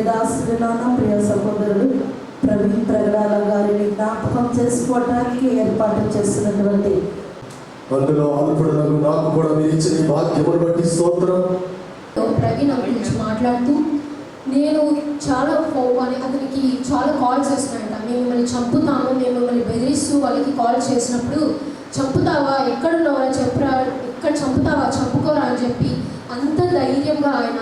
దాసుడున్నాను ప్రియ సహోదరుడు ప్రవీణ్ ప్రగడాల గారిని జ్ఞాపకం చేసుకోవడానికి ఏర్పాటు చేస్తున్నటువంటి అందులో అల్పుడులకు నాకు కూడా మీరు ఇచ్చిన భాగ్యమును బట్టి స్తోత్రం. ప్రవీణ్ గురించి మాట్లాడుతూ నేను చాలా పోవాలి, అతనికి చాలా కాల్స్ వస్తున్నాయంట. మేము మిమ్మల్ని చంపుతాము, మేము మిమ్మల్ని బెదిరిస్తూ వాళ్ళకి కాల్ చేసినప్పుడు చంపుతావా, ఎక్కడున్నావా చెప్పురా, ఎక్కడ చంపుతావా, చంపుకోరా అని చెప్పి అంత ధైర్యంగా ఆయన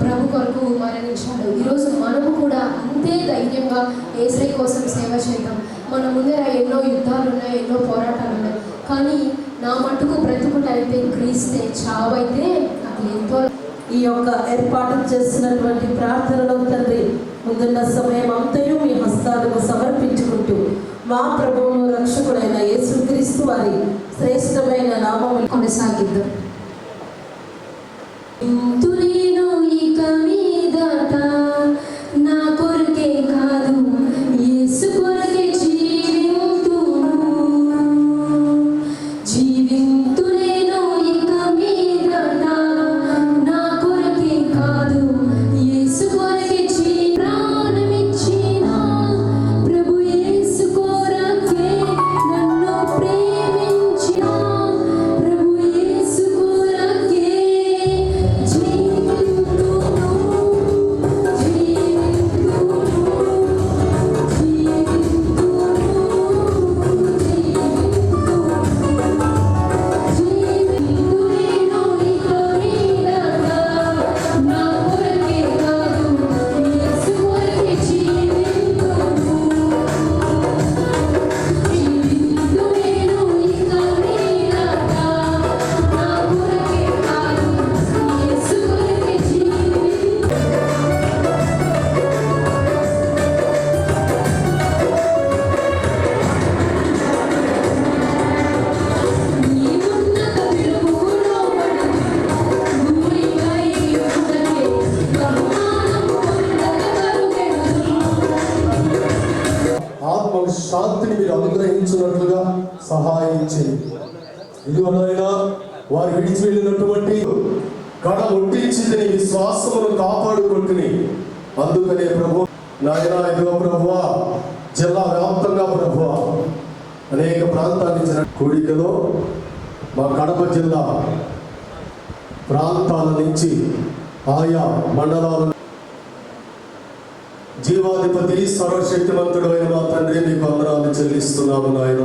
ప్రభు కొరకు మరణించాడు. ఈరోజు మనము కూడా అంతే ధైర్యంగా యేసయ్య కోసం సేవ చేద్దాం. మన ముందర ఎన్నో యుద్ధాలు ఉన్నాయి, ఎన్నో పోరాటాలు ఉన్నాయి, కానీ నా మట్టుకు బ్రతుకుటైతే క్రీస్తే, చావైతే అది ఎంతో. ఈ యొక్క ఏర్పాటు చేసినటువంటి ప్రార్థనలో తండ్రి ముందున్న సమయం అంతయు మీ హస్తాలకు సమర్పించుకుంటూ మా ప్రభువును రక్షకుడైన యేసుక్రీస్తు వారి శ్రేష్టమైన నామములు కొనసాగిద్దాం. ఇక మీదట నా కొరకే కాదు, యేసు కొరకే జీవింతునేను. ఇక మీదట నా కొరకే కాదు, యేసు కొరకే ప్రాణమిచ్చిన ప్రభు యేసు కొరకే నన్ను ప్రేమించిన ప్రభు యేసు కొరకే శాంతిని మీరు అనుగ్రహించినట్లుగా సహాయం చేయండి. ఇదిగోనైనా వారు విడిచి వెళ్ళినటువంటి కడ ఒట్టించింది విశ్వాసమును కాపాడుకుంటుని, అందుకనే ప్రభు నాయన ఇదిగో ప్రభువా, జిల్లా వ్యాప్తంగా ప్రభువా అనేక ప్రాంతాల కూడికలో మా కడప జిల్లా ప్రాంతాల నుంచి ఆయా మండలాల జీవాధిపతి సర్వశక్తివంతుడు అయిన మా తండ్రి మీకు వందనాలు చెల్లిస్తున్నాము నాయన.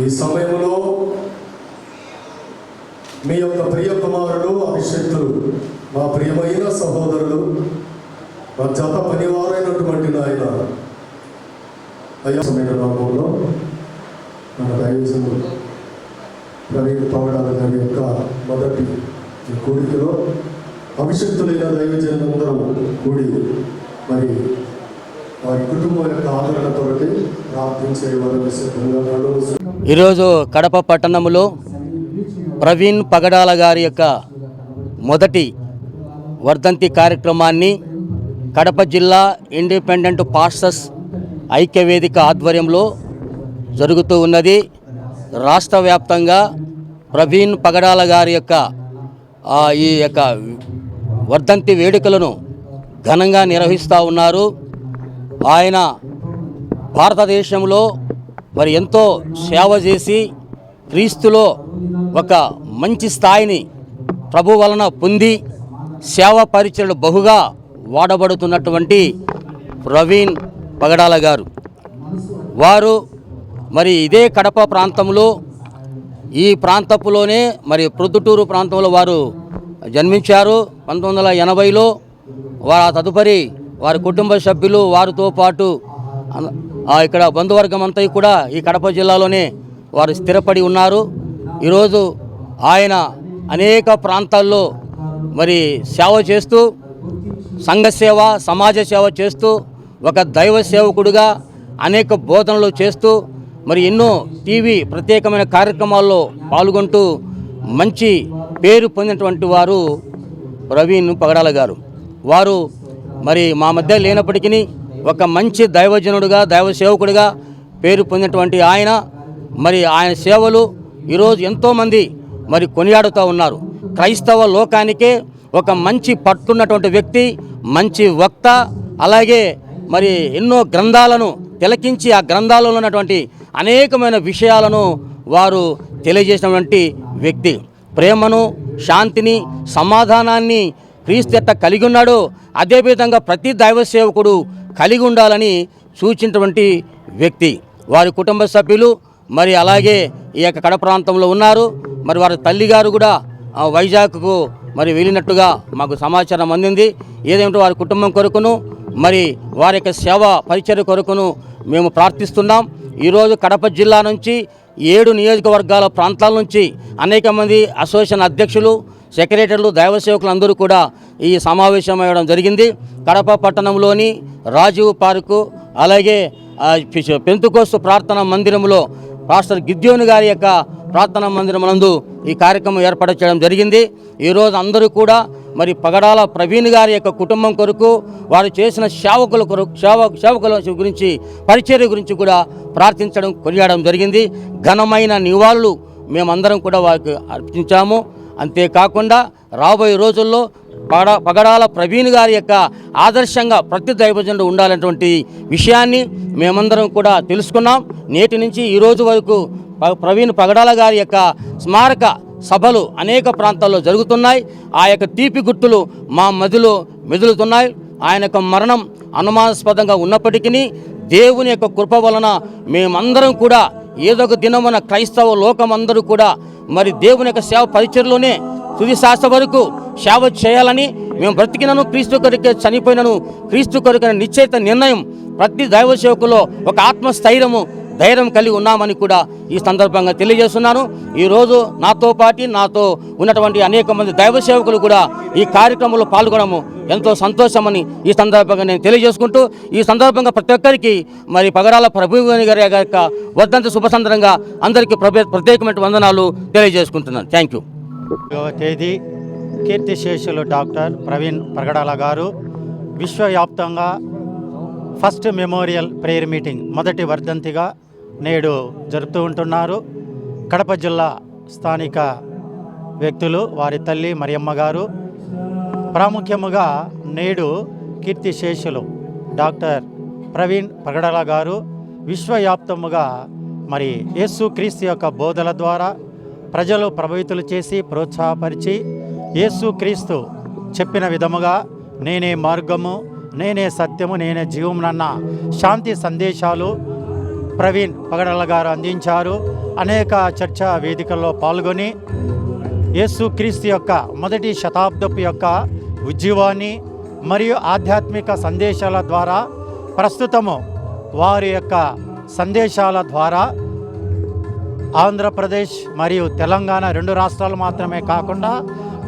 ఈ సమయంలో మీ యొక్క ప్రియ కుమారుడు అభిషక్తులు, మా ప్రియమైన సహోదరులు, మా జత పనివారైనటువంటి నాయన అయ్యమైన నామంలో మన దైవజనుడు ప్రవీణ్ పగడాల గారి యొక్క మొదటి కూడికలో అభిషక్తులైన దైవజనులందరూ కూడి మరి వారి కుటుంబం యొక్క ఆదరణ కొరటి ప్రార్థించే వారు సిద్ధంగా. ఈరోజు కడప పట్టణంలో ప్రవీణ్ పగడాల గారి యొక్క మొదటి వర్ధంతి కార్యక్రమాన్ని కడప జిల్లా ఇండిపెండెంట్ పాస్టర్స్ ఐక్యవేదిక ఆధ్వర్యంలో జరుగుతూ ఉన్నది. రాష్ట్ర వ్యాప్తంగా ప్రవీణ్ పగడాల గారి యొక్క ఈ యొక్క వర్ధంతి వేడుకలను ఘనంగా నిర్వహిస్తూ ఉన్నారు. ఆయన భారతదేశంలో మరి ఎంతో సేవ చేసి క్రీస్తులో ఒక మంచి స్థాయిని ప్రభు వలన పొంది సేవా పరిచయలు బహుగా వాడబడుతున్నటువంటి ప్రవీణ్ పగడాల గారు వారు మరి ఇదే కడప ప్రాంతంలో, ఈ ప్రాంతపులోనే మరి ప్రొద్దుటూరు ప్రాంతంలో వారు జన్మించారు. 1980లో వారు తదుపరి వారి కుటుంబ సభ్యులు వారితో పాటు ఇక్కడ బంధువర్గం అంతా కూడా ఈ కడప జిల్లాలోనే వారు స్థిరపడి ఉన్నారు. ఈరోజు ఆయన అనేక ప్రాంతాల్లో మరి సేవ చేస్తూ, సంఘ సేవ, సమాజ సేవ చేస్తూ, ఒక దైవ సేవకుడిగా అనేక బోధనలు చేస్తూ మరి ఎన్నో టీవీ ప్రత్యేకమైన కార్యక్రమాల్లో పాల్గొంటూ మంచి పేరు పొందినటువంటి వారు ప్రవీణ్ పగడాల గారు. వారు మరి మా మధ్య లేనప్పటికీ ఒక మంచి దైవజనుడిగా, దైవ సేవకుడిగా పేరు పొందినటువంటి ఆయన మరి ఆయన సేవలు ఈరోజు ఎంతోమంది మరి కొనియాడుతూ ఉన్నారు. క్రైస్తవ లోకానికే ఒక మంచి పట్టున్నటువంటి వ్యక్తి, మంచి వక్త, అలాగే మరి ఎన్నో గ్రంథాలను తిలకించి ఆ గ్రంథాలలో ఉన్నటువంటి అనేకమైన విషయాలను వారు తెలియజేసినటువంటి వ్యక్తి. ప్రేమను, శాంతిని, సమాధానాన్ని క్రీస్తు ఎట్ట కలిగి ఉన్నాడో అదేవిధంగా ప్రతి దైవ సేవకుడు కలిగి ఉండాలని సూచించినటువంటి వ్యక్తి. వారి కుటుంబ సభ్యులు మరి అలాగే ఈ యొక్క కడప ప్రాంతంలో ఉన్నారు. మరి వారి తల్లిగారు కూడా వైజాగ్కు మరి వెళ్ళినట్టుగా మాకు సమాచారం అందింది. ఏదేమిటో వారి కుటుంబం కొరకును మరి వారి యొక్క సేవ పరిచర్య కొరకును మేము ప్రార్థిస్తున్నాం. ఈరోజు కడప జిల్లా నుంచి 7 నియోజకవర్గాల ప్రాంతాల నుంచి అనేక మంది అసోసియేషన్ అధ్యక్షులు, సెక్రటరీలు, దైవ సేవకులు అందరూ కూడా ఈ సమావేశం అవ్వడం జరిగింది. కడప పట్టణంలోని రాజీవ్ పార్కు, అలాగే పెంతుకోస్తు ప్రార్థనా మందిరంలో పాస్టర్ గిద్యోని గారి యొక్క ప్రార్థనా మందిరం నందు ఈ కార్యక్రమం ఏర్పాటు చేయడం జరిగింది. ఈరోజు అందరూ కూడా మరి పగడాల ప్రవీణ్ గారి యొక్క కుటుంబం కొరకు, వారు చేసిన సేవకుల గురించి, పరిచర్య గురించి కూడా ప్రార్థించడం, కొనియాడడం జరిగింది. ఘనమైన నివాళులు మేమందరం కూడా వారికి అర్పించాము. అంతేకాకుండా రాబోయే రోజుల్లో పగడాల ప్రవీణ్ గారి యొక్క ఆదర్శంగా ప్రతి దైవజనుడు ఉండాలనేటువంటి విషయాన్ని మేమందరం కూడా తెలుసుకున్నాం. నేటి నుంచి ఈ రోజు వరకు ప్రవీణ్ పగడాల గారి యొక్క స్మారక సభలు అనేక ప్రాంతాల్లో జరుగుతున్నాయి. ఆ యొక్క తీపి గుర్తులు మా మదిలో మెదులుతున్నాయి. ఆయన యొక్క మరణం అనుమానాస్పదంగా ఉన్నప్పటికీ దేవుని యొక్క కృప వలన మేమందరం కూడా ఏదో ఒక దినమున క్రైస్తవ లోకమందరూ కూడా మరి దేవుని యొక్క సేవ పరిచర్లోనే తుది శాస్త్ర వరకు సేవ చేయాలని, మేము బ్రతికినను క్రీస్తు కొరకే, చనిపోయినను క్రీస్తు కొరకైన నిశ్చయిత నిర్ణయం ప్రతి దైవ సేవకులో ఒక ఆత్మస్థైర్యము, ధైర్యం కలిగి ఉన్నామని కూడా ఈ సందర్భంగా తెలియజేస్తున్నాను. ఈరోజు నాతో ఉన్నటువంటి అనేక మంది దైవ సేవకులు కూడా ఈ కార్యక్రమంలో పాల్గొనము ఎంతో సంతోషమని ఈ సందర్భంగా నేను తెలియజేసుకుంటూ, ఈ సందర్భంగా ప్రతి ఒక్కరికి మరి పగడాల ప్రభువుని గారి యొక్క వర్ధంతి శుభసందరంగా అందరికీ ప్రత్యేకమైన వందనాలు తెలియజేసుకుంటున్నాను. Thank you. తేదీ కీర్తిశేషులు డాక్టర్ ప్రవీణ్ పగడాల గారు విశ్వవ్యాప్తంగా ఫస్ట్ మెమోరియల్ ప్రేయర్ మీటింగ్ మొదటి వర్ధంతిగా నేడు జరుపుతూ ఉంటున్నారు. కడప జిల్లా స్థానిక వ్యక్తులు, వారి తల్లి మరియమ్మ గారు ప్రాముఖ్యముగా నేడు కీర్తిశేషులు డాక్టర్ ప్రవీణ్ పగడాల గారు విశ్వవ్యాప్తముగా మరి యేసు క్రీస్తు యొక్క బోధల ద్వారా ప్రజలు ప్రభావితులు చేసి ప్రోత్సాహపరిచి యేసు క్రీస్తు చెప్పిన విధముగా నేనే మార్గము, నేనే సత్యము, నేనే జీవమునన్న శాంతి సందేశాలు ప్రవీణ్ పగడాల గారు అందించారు. అనేక చర్చా వేదికల్లో పాల్గొని యేసు క్రీస్తు యొక్క మొదటి శతాబ్దపు యొక్క ఉజ్జీవాన్ని మరియు ఆధ్యాత్మిక సందేశాల ద్వారా ప్రస్తుతము వారి యొక్క సందేశాల ద్వారా ఆంధ్రప్రదేశ్ మరియు తెలంగాణ 2 రాష్ట్రాలు మాత్రమే కాకుండా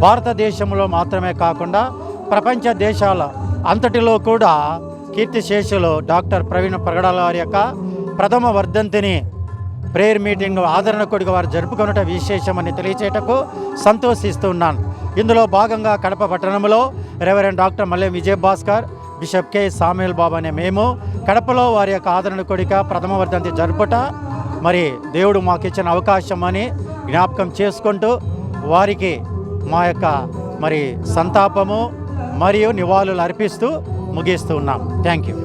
భారతదేశంలో మాత్రమే కాకుండా ప్రపంచ దేశాల అంతటిలో కూడా కీర్తిశేషులు డాక్టర్ ప్రవీణ్ పగడాల వారి యొక్క ప్రథమ వర్ధంతిని ప్రేయర్ మీటింగ్ ఆదరణ కొడుకు వారు జరుపుకున్నట విశేషమని తెలియచేయటకు సంతోషిస్తున్నాను. ఇందులో భాగంగా కడప పట్టణంలో రెవరెండ్ డాక్టర్ మల్లె విజయభాస్కర్, బిషప్ కె సామ్యుల్ బాబు అనే మేము కడపలో వారి యొక్క ఆదరణ కొడుక ప్రథమ వర్ధంతి జరుపుట మరి దేవుడు మాకు ఇచ్చిన అవకాశం అని జ్ఞాపకం చేసుకుంటూ వారికి మా యొక్క మరి సంతాపము మరియు నివాళులు అర్పిస్తూ ముగిస్తూ ఉన్నాం. Thank you.